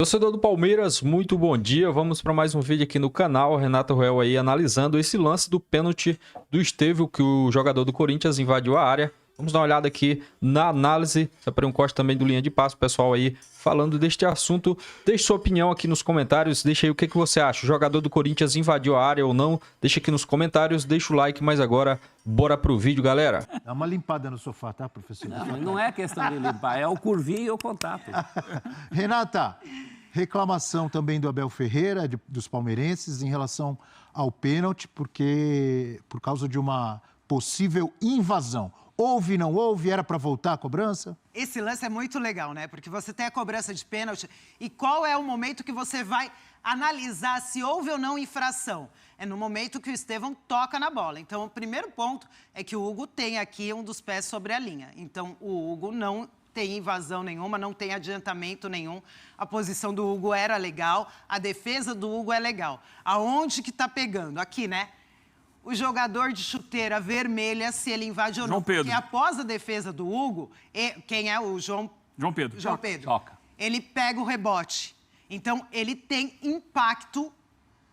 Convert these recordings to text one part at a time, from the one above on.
Torcedor do Palmeiras, muito bom dia. Vamos para mais um vídeo aqui no canal. Renato Ruel aí analisando esse lance do pênalti do Estevão, que o jogador do Corinthians invadiu a área. Vamos dar uma olhada aqui na análise. Para um corte também do Linha de Passe, pessoal aí falando deste assunto. Deixe sua opinião aqui nos comentários. Deixa aí o que você acha. O jogador do Corinthians invadiu a área ou não? Deixa aqui nos comentários. Deixa o like, mas agora bora pro vídeo, galera. Dá uma limpada no sofá, tá, professor? Não é questão de limpar, é o curvinho e o contato. Renata, reclamação também do Abel Ferreira, dos palmeirenses, em relação ao pênalti, porque por causa de uma possível invasão. Houve, não houve? Era para voltar a cobrança? Esse lance é muito legal, né? Porque você tem a cobrança de pênalti e qual é o momento que você vai analisar se houve ou não infração? É no momento que o Estevão toca na bola. Então, o primeiro ponto é que o Hugo tem aqui um dos pés sobre a linha. Então, o Hugo não tem invasão nenhuma, não tem adiantamento nenhum. A posição do Hugo era legal, a defesa do Hugo é legal. Aonde que tá pegando? Aqui, né? O jogador de chuteira vermelha, se ele invade ou não. João Pedro. Porque após a defesa do Hugo, quem é o João Pedro. João Pedro. Toca. Ele pega o rebote. Então, ele tem impacto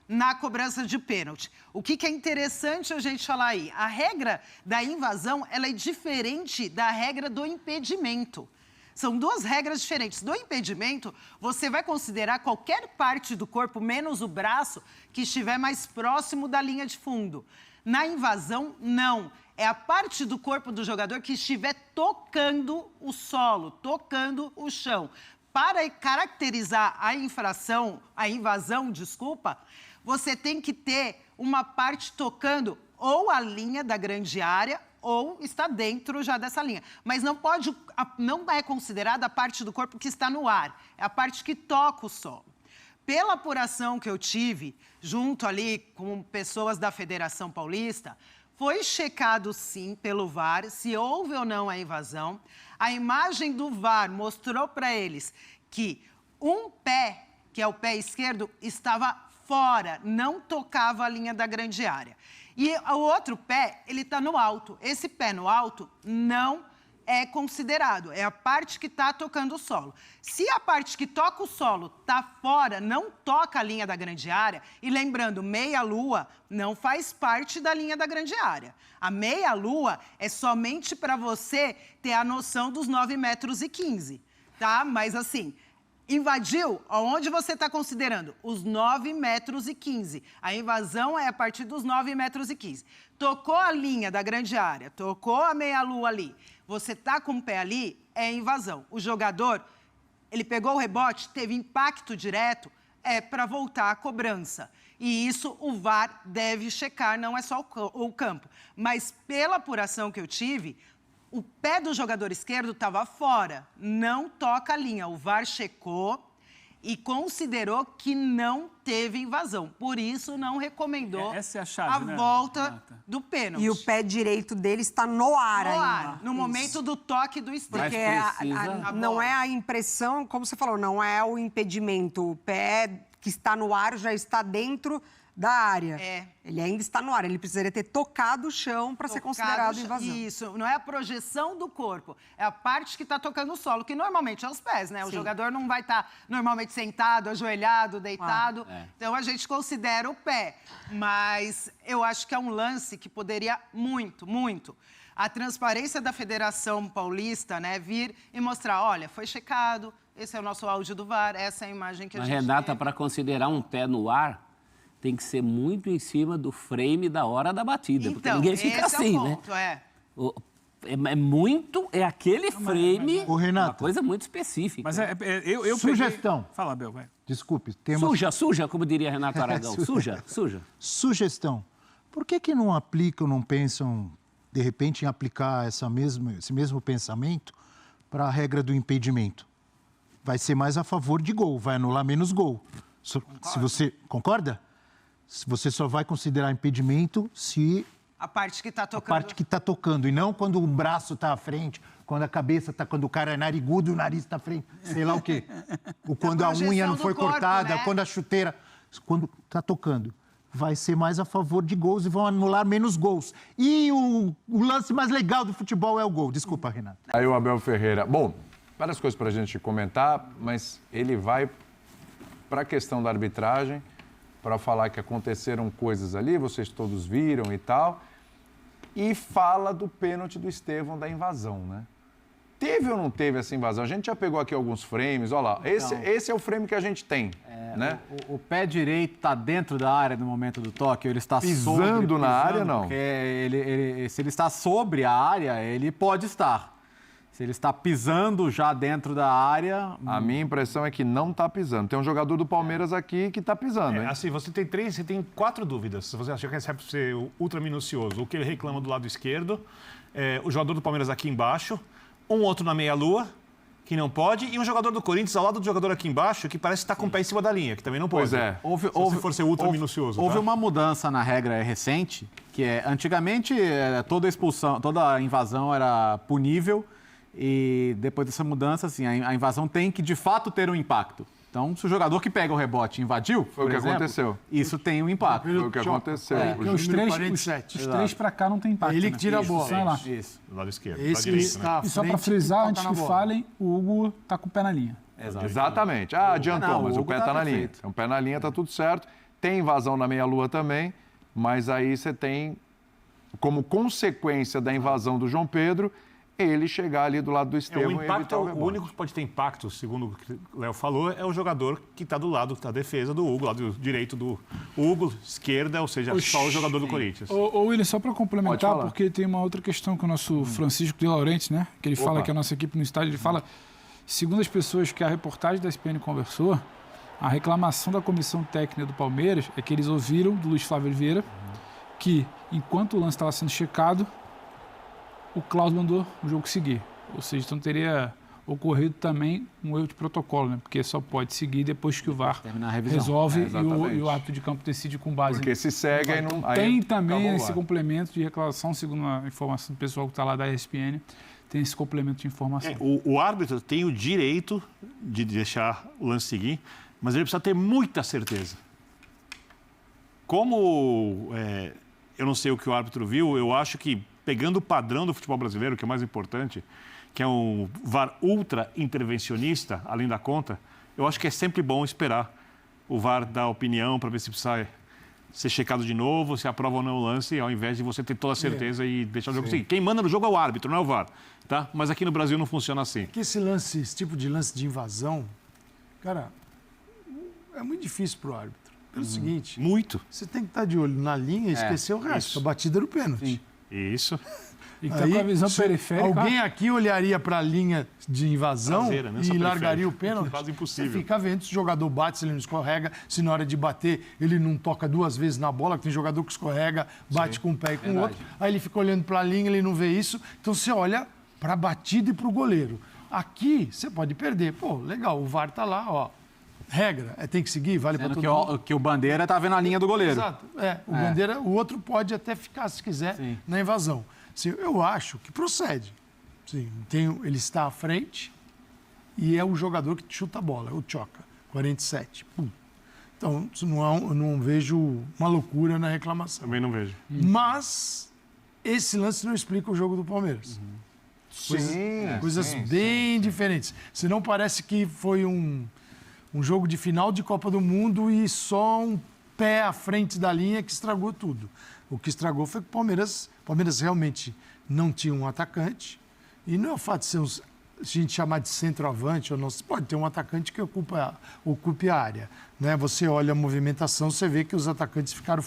na cobrança de pênalti. O que é interessante a gente falar aí? A regra da invasão, ela é diferente da regra do impedimento. São duas regras diferentes. Do impedimento, você vai considerar qualquer parte do corpo, menos o braço, que estiver mais próximo da linha de fundo. Na invasão, não. É a parte do corpo do jogador que estiver tocando o solo, tocando o chão. Para caracterizar a invasão, você tem que ter uma parte tocando ou a linha da grande área ou está dentro já dessa linha. Mas não é considerada a parte do corpo que está no ar, é a parte que toca o solo. Pela apuração que eu tive, junto ali com pessoas da Federação Paulista, foi checado sim pelo VAR se houve ou não a invasão. A imagem do VAR mostrou para eles que um pé, que é o pé esquerdo, estava fora, não tocava a linha da grande área. E o outro pé, ele está no alto. Esse pé no alto não é considerado, é a parte que está tocando o solo. Se a parte que toca o solo está fora, não toca a linha da grande área, e lembrando, meia-lua não faz parte da linha da grande área. A meia-lua é somente para você ter a noção dos 9,15 metros, tá? Mas assim, invadiu, aonde você está considerando? Os 9,15 metros. A invasão é a partir dos 9,15 metros. Tocou a linha da grande área, tocou a meia-lua ali, você está com o pé ali, é invasão. O jogador, ele pegou o rebote, teve impacto direto, é para voltar a cobrança. E isso o VAR deve checar, não é só o campo. Mas pela apuração que eu tive, o pé do jogador esquerdo estava fora, não toca a linha. O VAR checou e considerou que não teve invasão. Por isso, não recomendou Essa é a chave, volta do pênalti. E o pé direito dele está no ar ainda. No momento do toque do Estevão. Porque não é a impressão, como você falou, não é o impedimento. O pé que está no ar já está dentro da área. Ele ainda está no ar. Ele precisaria ter tocado o chão para ser considerado invasão. Isso, não é a projeção do corpo, é a parte que está tocando o solo, que normalmente é os pés, né? O jogador não vai estar normalmente sentado, ajoelhado, deitado. Então a gente considera o pé. Mas eu acho que é um lance que poderia muito a transparência da Federação Paulista, né, vir e mostrar, olha, foi checado, esse é o nosso áudio do VAR, essa é a imagem que a gente Renata, tem. para considerar um pé no ar, tem que ser muito em cima do frame da hora da batida, porque ninguém fica assim, é o ponto, né? É aquele frame, Renato, uma coisa muito específica. Mas eu Sugestão. Peguei... Fala, Abel, vai. Desculpe. Suja, como diria Renato Aragão. Suja. Sugestão. Por que não aplicam, não pensam, de repente, em aplicar esse mesmo pensamento para a regra do impedimento? Vai ser mais a favor de gol, vai anular menos gol. Se você concorda? Você só vai considerar impedimento se a parte que está tocando. A parte que está tocando, e não quando o braço está à frente, quando a cabeça está, quando o cara é narigudo e o nariz está à frente, sei lá o quê. Ou quando a unha não foi cortada, né? Quando a chuteira... Quando está tocando. Vai ser mais a favor de gols e vão anular menos gols. E o lance mais legal do futebol é o gol. Desculpa, Renato. Aí o Abel Ferreira. Bom, várias coisas para a gente comentar, mas ele vai para a questão da arbitragem, para falar que aconteceram coisas ali, vocês todos viram e tal, e fala do pênalti do Estevão da invasão, né? Teve ou não teve essa invasão? A gente já pegou aqui alguns frames, olha lá, esse é o frame que a gente tem, né? O pé direito está dentro da área no momento do toque, ou ele está pisando na área, não? Porque se ele está sobre a área, ele pode estar. Se ele está pisando já dentro da área... A minha impressão é que não está pisando. Tem um jogador do Palmeiras aqui que está pisando, hein? Assim, você tem 4 dúvidas. Se você acha que é ser ultra minucioso, o que ele reclama do lado esquerdo, o jogador do Palmeiras aqui embaixo, um outro na meia-lua, que não pode, e um jogador do Corinthians ao lado do jogador aqui embaixo, que parece estar com o pé em cima da linha, que também não pode. Pois é. Se você for ser ultra minucioso. Houve tá? uma mudança na regra recente, que antigamente toda expulsão, toda invasão era punível, e depois dessa mudança, assim, a invasão tem que, de fato, ter um impacto. Então, se o jogador que pega o rebote invadiu, Foi o que aconteceu. Isso tem um impacto. Foi o que aconteceu. Porque os três para cá não tem impacto. Ele que tira a bola. Sai lá. Isso. Do lado esquerdo. Esse do lado direito, está né? à E só para frente, frisar, toca antes na que bola. falem, o Hugo tá com o pé na linha. Exatamente. Adiantou, Não, mas o o Hugo pé tá está na linha. perfeito. Então, o pé na linha está tudo certo. Tem invasão na meia-lua também, mas aí você tem, como consequência da invasão do João Pedro, ele chegar ali do lado do Estevão O e impacto, evitar o o rebote. único que pode ter impacto, segundo o que o Léo falou, é o jogador que está do lado da defesa do Hugo, lado direito do Hugo, esquerda, ou seja, só o jogador do Corinthians. Ô, William, só para Pode complementar, falar. porque tem uma outra questão que o nosso Francisco de Laurenti, né? Que ele fala Opa. que a nossa equipe no estádio, ele fala, segundo as pessoas que a reportagem da SPN conversou, a reclamação da comissão técnica do Palmeiras é que eles ouviram do Luiz Flávio Oliveira que, enquanto o lance estava sendo checado, o Cláudio mandou o jogo seguir. Ou seja, então teria ocorrido também um erro de protocolo, né? Porque só pode seguir depois que o VAR Terminar a revisão. resolve exatamente. e o árbitro de campo decide com base Porque se segue, aí não... aí tem acabou também o esse VAR. complemento de reclamação, segundo a informação do pessoal que está lá da ESPN, tem esse complemento de informação. O árbitro tem o direito de deixar o lance seguir, mas ele precisa ter muita certeza. Como eu não sei o que o árbitro viu, eu acho que, pegando o padrão do futebol brasileiro, que é o mais importante, que é um VAR ultra intervencionista, além da conta, eu acho que é sempre bom esperar o VAR dar opinião para ver se precisa ser checado de novo, se aprova ou não o lance, ao invés de você ter toda a certeza e deixar o jogo seguir. Quem manda no jogo é o árbitro, não é o VAR. Tá? Mas aqui no Brasil não funciona assim. Que esse tipo de lance de invasão, cara, é muito difícil para o árbitro. Pelo seguinte, Muito. você tem que estar de olho na linha e esquecer o resto. isso. A batida do pênalti. Isso. E que tá com a visão periférica. Alguém aqui olharia para a linha de invasão Traseira, né? Só e periférica. largaria o pênalti. Quase impossível. Você fica vendo se o jogador bate, se ele não escorrega, se na hora de bater ele não toca 2 vezes na bola, que tem jogador que escorrega, bate com um pé e com o outro. Aí ele fica olhando para a linha, ele não vê isso. Então você olha para a batida e para o goleiro. Aqui você pode perder. Pô, legal, o VAR tá lá, ó. Regra, tem que seguir, vale para Sendo todo mundo. que o Bandeira está vendo a linha do goleiro. Exato. Bandeira, o outro pode até ficar, se quiser, Sim. na invasão. Assim, eu acho que procede. Sim, ele está à frente e é o jogador que chuta a bola, o Tchoca, 47. Pum. Então, isso eu não vejo uma loucura na reclamação. Também não vejo. Mas esse lance não explica o jogo do Palmeiras. Coisas bem diferentes. Senão parece que foi um jogo de final de Copa do Mundo e só um pé à frente da linha que estragou tudo. O que estragou foi que o Palmeiras realmente não tinha um atacante. E não é o fato de ser se a gente chamar de centroavante ou não, você pode ter um atacante que ocupe a área. Né? Você olha a movimentação, você vê que os atacantes ficaram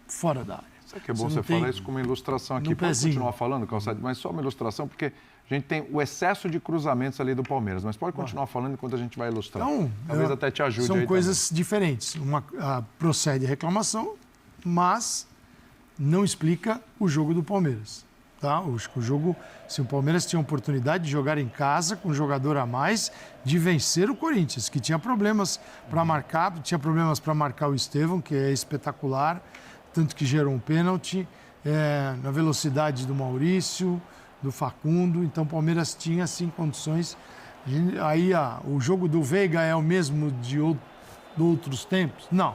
fora da área. Sabe que é bom Você você não tem falar isso com uma ilustração aqui? no Pode pezinho. continuar falando, Calçado, mas só uma ilustração, porque a gente tem o excesso de cruzamentos ali do Palmeiras, mas pode continuar falando enquanto a gente vai ilustrar. Então, talvez até te ajude são aí coisas diferentes. Procede a reclamação, mas não explica o jogo do Palmeiras. Tá? O jogo, se o Palmeiras tinha a oportunidade de jogar em casa com um jogador a mais, de vencer o Corinthians, que tinha problemas para marcar, o Estevão, que é espetacular, tanto que gerou um pênalti, na velocidade do Maurício, do Facundo. Então o Palmeiras tinha sim condições. Aí o jogo do Veiga é o mesmo de outros tempos? Não.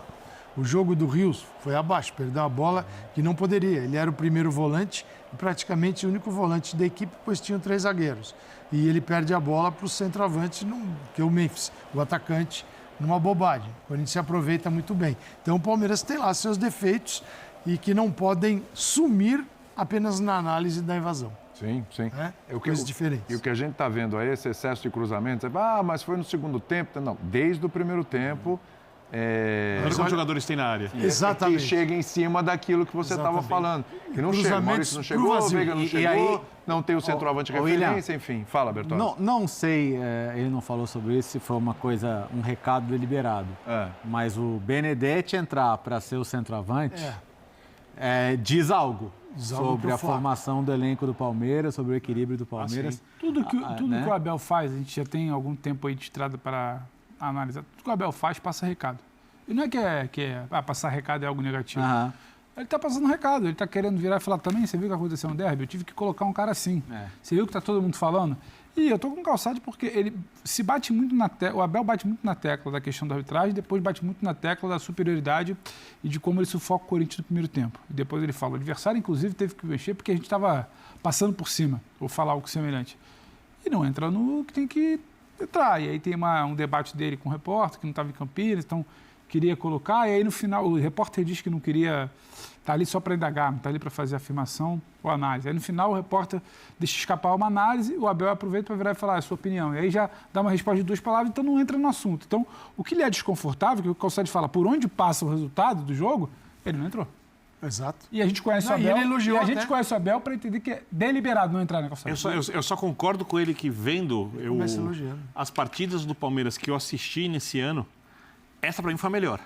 O jogo do Rios foi abaixo, perdeu a bola que não poderia. Ele era o primeiro volante e praticamente o único volante da equipe, pois tinham 3 zagueiros. E ele perde a bola para o centroavante, que é o Memphis, o atacante, numa bobagem. O Corinthians se aproveita muito bem. Então o Palmeiras tem lá seus defeitos e que não podem sumir apenas na análise da invasão. Sim, sim. Coisas diferentes. E o que a gente está vendo aí, esse excesso de cruzamentos, mas foi no segundo tempo. Não, desde o primeiro tempo. Olha quantos jogadores tem na área. Exatamente. Que chega em cima daquilo que você estava falando. Que não chega, o Maurício não chegou, o Veiga não chegou, e aí, não tem o centroavante referência, enfim. Fala, Bertozzi. Não sei, ele não falou sobre isso, se foi um recado deliberado. Mas o Benedetti entrar para ser o centroavante diz algo sobre a formação do elenco do Palmeiras, sobre o equilíbrio do Palmeiras. Tudo que o Abel faz, a gente já tem algum tempo aí de estrada para analisar. Tudo que o Abel faz, passa recado. E não é que passar recado é algo negativo. Ele está passando recado, ele está querendo virar e falar também, você viu o que aconteceu no derby? Eu tive que colocar um cara assim. Você viu o que está todo mundo falando? E eu estou com calçado porque ele se bate muito na tecla, o Abel bate muito na tecla da questão da arbitragem, depois bate muito na tecla da superioridade e de como ele sufoca o Corinthians no primeiro tempo. E depois ele fala, o adversário inclusive teve que mexer porque a gente estava passando por cima, ou falar algo semelhante. E não entra no que tem que entrar. E aí tem um debate dele com o repórter, que não estava em Campinas, então queria colocar, e aí no final o repórter diz que não queria estar ali só para indagar, não está ali para fazer afirmação ou análise. Aí no final o repórter deixa escapar uma análise, o Abel aproveita para virar e falar a sua opinião. E aí já dá uma resposta de 2 palavras, então não entra no assunto. Então, o que lhe é desconfortável, que o Calçade fala, por onde passa o resultado do jogo, ele não entrou. Exato. E a gente conhece o Abel, conhece o Abel para entender que é deliberado não entrar na Calçada. Eu só concordo com ele que vendo as partidas do Palmeiras que eu assisti nesse ano, essa para mim foi a melhor.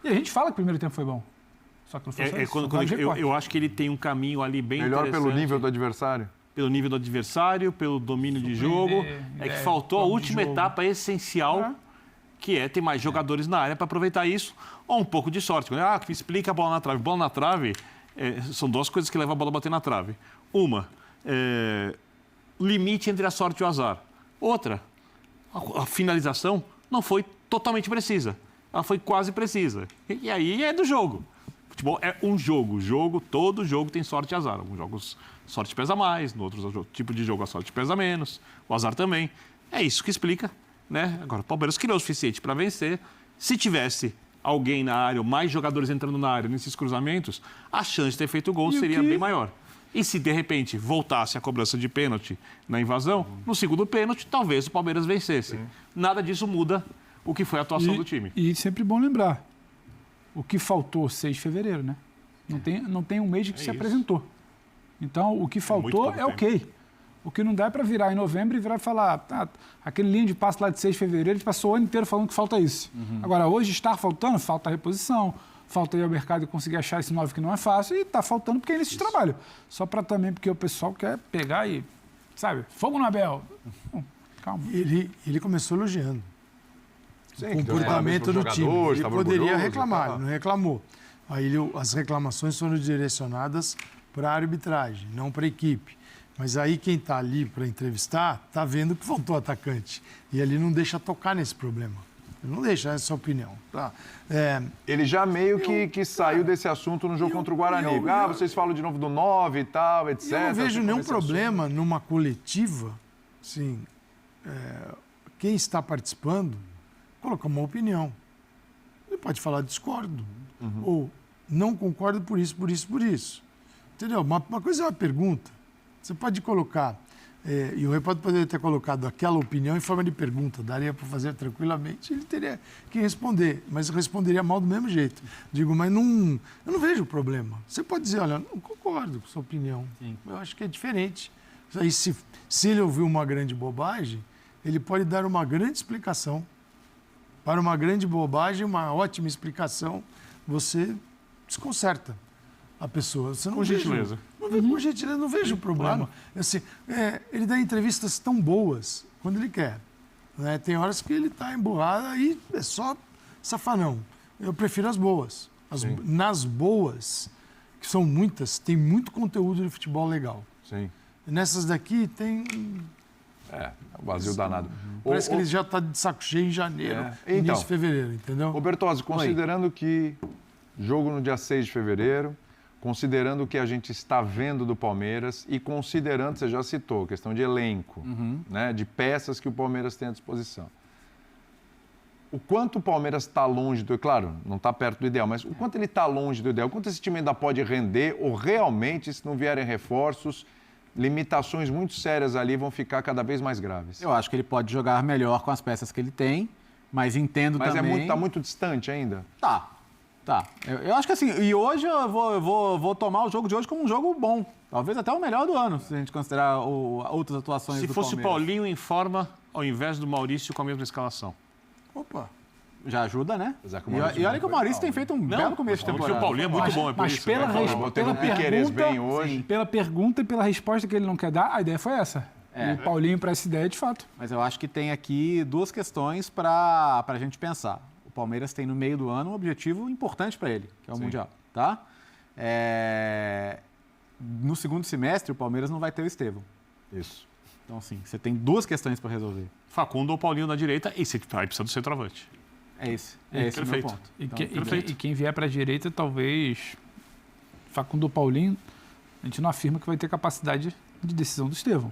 E a gente fala que o primeiro tempo foi bom. Só que não foi só isso. Eu acho que ele tem um caminho ali bem melhor interessante. pelo nível do adversário? Pelo nível do adversário, pelo domínio de jogo. É que faltou a última etapa essencial, que é ter mais jogadores na área para aproveitar isso, ou um pouco de sorte. Que explica a bola na trave. Bola na trave são 2 coisas que levam a bola a bater na trave. Uma, limite entre a sorte e o azar. Outra, a finalização não foi totalmente precisa. Ela foi quase precisa. E aí é do jogo. Futebol é um jogo. Todo jogo tem sorte e azar. Alguns jogos sorte pesa mais, no outro tipo de jogo a sorte pesa menos, o azar também. É isso que explica, né? Agora, o Palmeiras criou o suficiente para vencer. Se tivesse alguém na área, ou mais jogadores entrando na área nesses cruzamentos, a chance de ter feito o gol seria bem maior. E se, de repente, voltasse a cobrança de pênalti na invasão, no segundo pênalti, talvez o Palmeiras vencesse. Nada disso muda o que foi a atuação do time. E sempre bom lembrar, o que faltou 6 de fevereiro, né? Não tem um mês que se apresentou. Então, o que faltou é ok. O que não dá é para virar em novembro e virar e falar, aquele linha de passe lá de 6 de fevereiro, a gente passou o ano inteiro falando que falta isso. Agora, hoje está faltando, falta reposição, falta ir ao mercado e conseguir achar esse 9 que não é fácil, e está faltando porque é nesse trabalho. Só para também, porque o pessoal quer pegar e, sabe, fogo no Abel. Calma. Ele começou elogiando. Sim, o comportamento do time. Ele poderia reclamar, ele não reclamou. Aí as reclamações foram direcionadas para a arbitragem, não para a equipe. Mas aí quem está ali para entrevistar está vendo que faltou atacante. E ele não deixa tocar nesse problema. Ele não deixa essa opinião. Tá? Ele já meio que saiu desse assunto no jogo contra o Guarani. Vocês falam de novo do 9 e tal, etc. Eu não vejo nenhum problema numa coletiva, assim, quem está participando colocar uma opinião. Ele pode falar discordo. Ou não concordo por isso, por isso, por isso. Entendeu? Uma coisa é uma pergunta. Você pode colocar, e o repórter poderia ter colocado aquela opinião em forma de pergunta, daria para fazer tranquilamente, ele teria que responder, mas responderia mal do mesmo jeito. Digo, mas eu não vejo problema. Você pode dizer, olha, não concordo com a sua opinião. Sim. Eu acho que é diferente. Aí, se ele ouviu uma grande bobagem, ele pode dar uma grande explicação. Para uma grande bobagem, uma ótima explicação, você desconcerta a pessoa. Você não com gentileza. Com gentileza, não vejo problema. Claro. Assim, ele dá entrevistas tão boas quando ele quer. Né? Tem horas que ele está emburrado e é só safanão. Eu prefiro as boas. Nas boas, que são muitas, tem muito conteúdo de futebol legal. Sim. E nessas daqui tem... vazio danado. Parece que ele já está de saco cheio em janeiro, início de fevereiro, entendeu? Ô Bertozzi, considerando que jogo no dia 6 de fevereiro, considerando o que a gente está vendo do Palmeiras e considerando, você já citou, questão de elenco, né, de peças que o Palmeiras tem à disposição. o quanto o Palmeiras está longe do... Claro, não está perto do ideal, mas o quanto ele está longe do ideal, o quanto esse time ainda pode render, ou realmente, se não vierem reforços, limitações muito sérias ali vão ficar cada vez mais graves. Eu acho que ele pode jogar melhor com as peças que ele tem, mas entendo também... Mas está muito distante ainda? Tá. Eu acho que assim, e hoje eu vou tomar o jogo de hoje como um jogo bom. Talvez até o melhor do ano, se a gente considerar outras atuações do Palmeiras. Se fosse o Paulinho em forma, ao invés do Maurício com a mesma escalação. Opa! Já ajuda, né? E olha que o Maurício tem feito um belo começo de temporada. O Paulinho é muito bom, é por Mas isso. pela pergunta e pela resposta que ele não quer dar, a ideia foi essa. O Paulinho para essa ideia, de fato. Mas eu acho que tem aqui duas questões para a gente pensar. O Palmeiras tem no meio do ano um objetivo importante para ele, que é o Mundial, tá? No segundo semestre, o Palmeiras não vai ter o Estevão. Isso. Então, assim, você tem duas questões para resolver. Facundo ou Paulinho na direita e você vai precisar do centroavante. É esse o meu ponto. E quem vier para a direita, talvez Facundo ou Paulinho, a gente não afirma que vai ter capacidade de decisão do Estevão.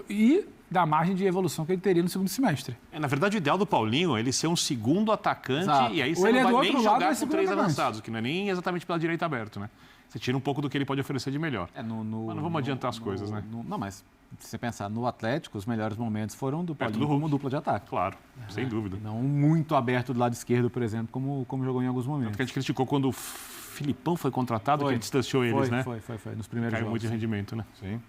E da margem de evolução que ele teria no segundo semestre. Na verdade, o ideal do Paulinho é ele ser um segundo atacante. Exato. E aí Ou você ele não é do vai nem outro lado, jogar vai com 3 segundo avançados, que não é nem exatamente pela direita aberto, né? Você tira um pouco do que ele pode oferecer de melhor. Mas não vamos adiantar as coisas, né? Não, mas se você pensar no Atlético, os melhores momentos foram do Perto Paulinho do Hulk. como dupla de ataque. Claro, sem dúvida. Não muito aberto do lado esquerdo, por exemplo, como jogou em alguns momentos. Porque a gente criticou quando o Filipão foi contratado, que distanciou eles, né? Foi, nos primeiros Caiu jogos. muito de rendimento, né? Sim.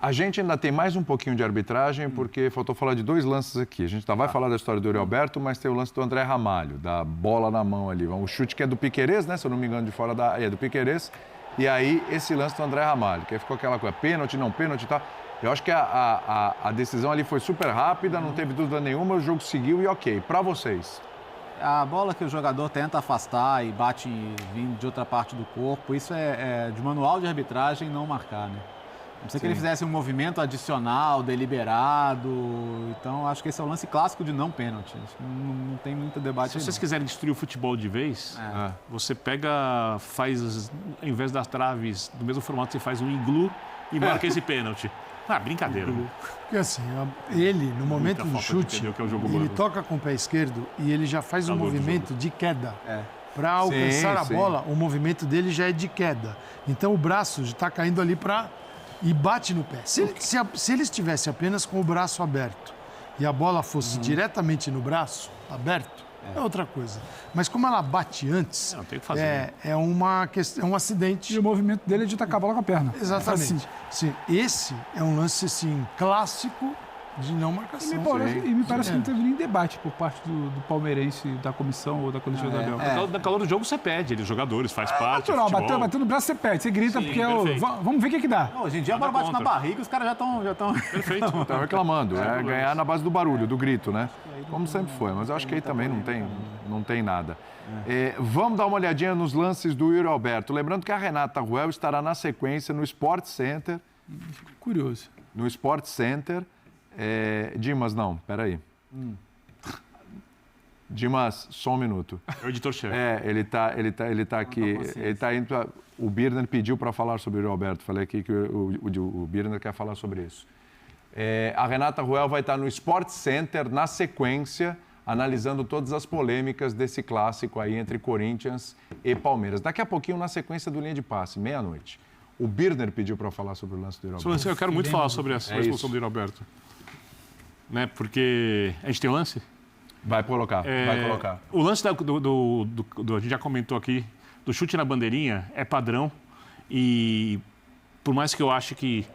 A gente ainda tem mais um pouquinho de arbitragem, porque faltou falar de 2 lances aqui. A gente vai falar da história do Yuri Alberto, mas tem o lance do André Ramalho, da bola na mão ali. O chute que é do Piquerez, né? Se eu não me engano, de fora da... É do Piquerez. E aí, esse lance do André Ramalho, que aí ficou aquela coisa, pênalti, não pênalti e tal. Eu acho que a decisão ali foi super rápida, não teve dúvida nenhuma, o jogo seguiu e ok. Para vocês? A bola que o jogador tenta afastar e bate vindo de outra parte do corpo, isso é de manual de arbitragem não marcar, né? Não sei que ele fizesse um movimento adicional, deliberado. Então, acho que esse é o lance clássico de não pênalti. Não tem muito debate. Se vocês quiserem destruir o futebol de vez, você pega, faz, ao invés das traves, do mesmo formato, você faz um iglu e marca esse pênalti. Brincadeira. Porque assim, ele, no momento do chute, ele toca com o pé esquerdo e ele já faz um movimento de queda. Para alcançar a bola, o movimento dele já é de queda. Então, o braço está caindo ali e bate no pé. Se ele estivesse apenas com o braço aberto e a bola fosse diretamente no braço aberto, é outra coisa. Mas como ela bate antes, não, tem que fazer, é um acidente. E o movimento dele é de tacar a bola com a perna. Exatamente. Assim. Sim, esse é um lance assim, clássico de não marcação. E me parece que não teve nem debate por parte do palmeirense, da comissão ou da coletiva da Abel. Na calor do jogo você pede, os jogadores, faz parte. Natural, bateu no braço, você pede, você grita, porque vamos ver o que dá. Hoje em dia a bola bate na barriga e os caras já estão... Perfeito. Estão reclamando. Ganhar na base do barulho, do grito, né? Como sempre foi. Mas eu acho que aí também não tem nada. Vamos dar uma olhadinha nos lances do Yuri Alberto. Lembrando que a Renata Ruel estará na sequência no Sport Center. Curioso. No Sport Center. Dimas, não, peraí. Dimas, só um minuto. É o editor-chefe. Ele tá aqui. Ele tá indo. O Birner pediu para falar sobre o Yuri Alberto. Falei aqui que o Birner quer falar sobre isso. A Renata Ruel vai estar no Sport Center, na sequência, analisando todas as polêmicas desse clássico aí entre Corinthians e Palmeiras. Daqui a pouquinho, na sequência do Linha de Passe, meia-noite. O Birner pediu para falar sobre o lance do Yuri Alberto. Eu quero muito falar sobre essa expulsão do Yuri Alberto. Né? Porque a gente tem o lance? Vai colocar. O lance a gente já comentou aqui, do chute na bandeirinha, é padrão. E por mais que eu ache que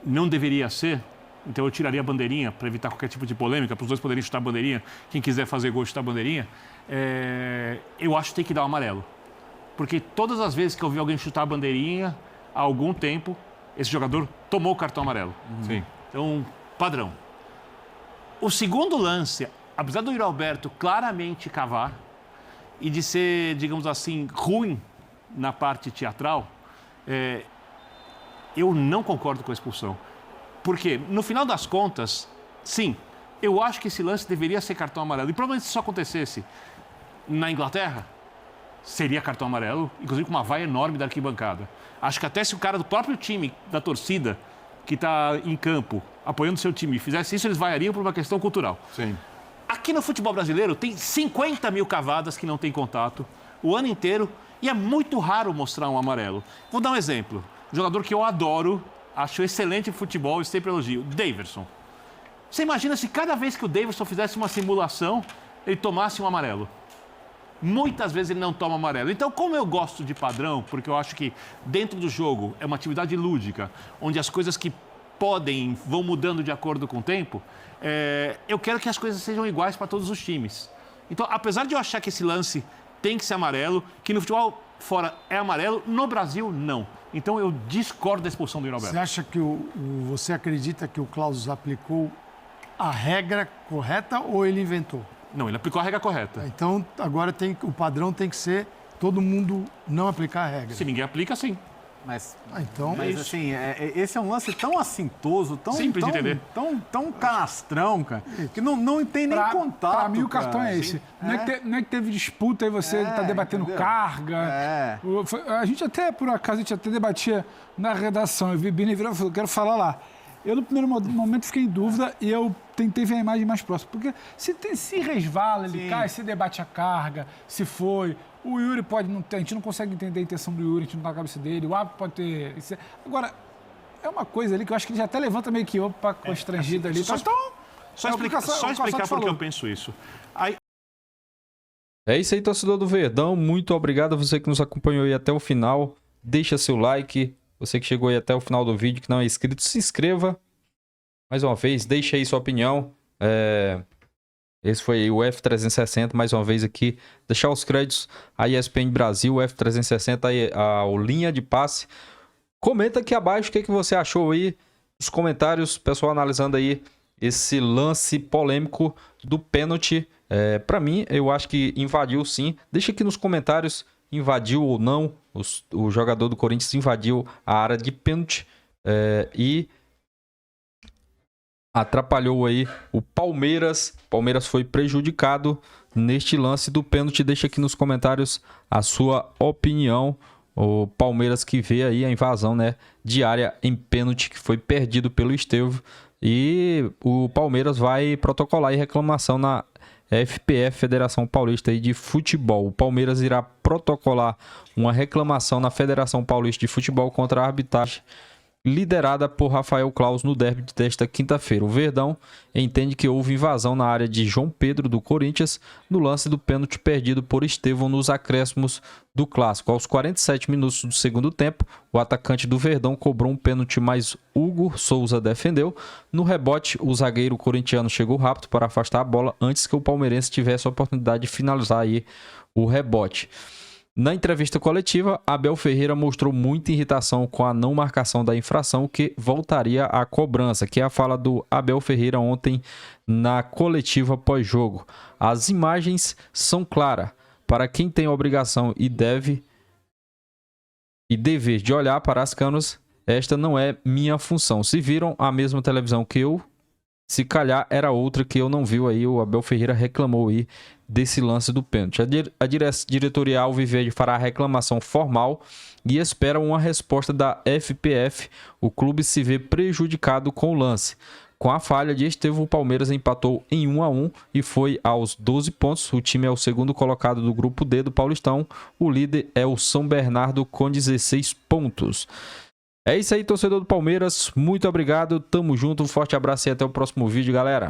não deveria ser, então eu tiraria a bandeirinha para evitar qualquer tipo de polêmica, para os dois poderem chutar a bandeirinha, quem quiser fazer gol chutar a bandeirinha, eu acho que tem que dar o amarelo. Porque todas as vezes que eu vi alguém chutar a bandeirinha, há algum tempo, esse jogador tomou o cartão amarelo. Sim. Então, padrão. O segundo lance, apesar do Yuri Alberto claramente cavar e de ser, digamos assim, ruim na parte teatral, eu não concordo com a expulsão. Porque, no final das contas, sim, eu acho que esse lance deveria ser cartão amarelo. E provavelmente se isso acontecesse na Inglaterra, seria cartão amarelo, inclusive com uma vaia enorme da arquibancada. Acho que até se o cara do próprio time, da torcida, que está em campo, apoiando seu time, fizesse isso, eles vaiariam por uma questão cultural. Sim. Aqui no futebol brasileiro tem 50 mil cavadas que não tem contato o ano inteiro e é muito raro mostrar um amarelo. Vou dar um exemplo. Um jogador que eu adoro, acho excelente em futebol e sempre elogio, Daverson. Você imagina se cada vez que o Daverson fizesse uma simulação, ele tomasse um amarelo? Muitas vezes ele não toma amarelo. Então, como eu gosto de padrão, porque eu acho que dentro do jogo é uma atividade lúdica, onde as coisas que vão mudando de acordo com o tempo, eu quero que as coisas sejam iguais para todos os times. Então, apesar de eu achar que esse lance tem que ser amarelo, que no futebol fora é amarelo, no Brasil não. Então eu discordo da expulsão do Yuri Alberto. Você acha que você acredita que o Klaus aplicou a regra correta ou ele inventou? Não, ele aplicou a regra correta. Então agora o padrão tem que ser todo mundo não aplicar a regra. Se ninguém aplica, sim. Mas assim, esse é um lance tão assintoso, simples de entender. Tão canastrão, cara, que não tem nem contato. Pra mim o cartão cara. é esse. Não é que teve disputa e você tá debatendo entendeu? carga. A gente até, por acaso, debatia na redação. Eu vi Bini virando e falou, quero falar lá. Eu, no primeiro momento, fiquei em dúvida e eu tentei ver a imagem mais próxima. Porque se resvala, ele cai, se debate a carga, se foi. O Yuri pode não ter, a gente não consegue entender a intenção do Yuri, a gente não tá na cabeça dele. O árbitro pode ter. Agora, é uma coisa ali que eu acho que ele já até levanta meio que opa, constrangido ali. Só explicar por que eu penso isso. É isso aí, torcedor do Verdão. Muito obrigado a você que nos acompanhou aí até o final. Deixa seu like. Você que chegou aí até o final do vídeo, que não é inscrito, se inscreva. Mais uma vez, deixa aí sua opinião. Esse foi o F360, mais uma vez aqui. Deixar os créditos a ESPN Brasil, F360, o linha de passe. Comenta aqui abaixo o que você achou aí. Os comentários, pessoal analisando aí esse lance polêmico do pênalti. Para mim, eu acho que invadiu sim. Deixa aqui nos comentários, invadiu ou não. O jogador do Corinthians invadiu a área de pênalti e atrapalhou aí o Palmeiras. Palmeiras foi prejudicado neste lance do pênalti. Deixa aqui nos comentários a sua opinião. O Palmeiras que vê aí a invasão, né, de área em pênalti que foi perdido pelo Estevão. E o Palmeiras vai protocolar reclamação na FPF, Federação Paulista aí de Futebol. O Palmeiras irá protocolar uma reclamação na Federação Paulista de Futebol contra a arbitragem liderada por Rafael Klaus no derby desta quinta-feira. O Verdão entende que houve invasão na área de João Pedro do Corinthians no lance do pênalti perdido por Estevão nos acréscimos do clássico. Aos 47 minutos do segundo tempo, o atacante do Verdão cobrou um pênalti, mas Hugo Souza defendeu. No rebote, o zagueiro corintiano chegou rápido para afastar a bola antes que o palmeirense tivesse a oportunidade de finalizar aí o rebote. Na entrevista coletiva, Abel Ferreira mostrou muita irritação com a não marcação da infração que voltaria à cobrança, que é a fala do Abel Ferreira ontem na coletiva pós-jogo. As imagens são claras para quem tem a obrigação e dever de olhar para as câmeras. Esta não é minha função. Se viram a mesma televisão que eu, se calhar era outra que eu não vi aí. O Abel Ferreira reclamou aí desse lance do pênalti. A diretoria alviverde fará a reclamação formal e espera uma resposta da FPF. O clube se vê prejudicado com o lance. Com a falha de Estevão, o Palmeiras empatou em 1-1 e foi aos 12 pontos. O time é o segundo colocado do grupo D do Paulistão. O líder é o São Bernardo com 16 pontos. É isso aí, torcedor do Palmeiras. Muito obrigado. Tamo junto. Um forte abraço e até o próximo vídeo, galera.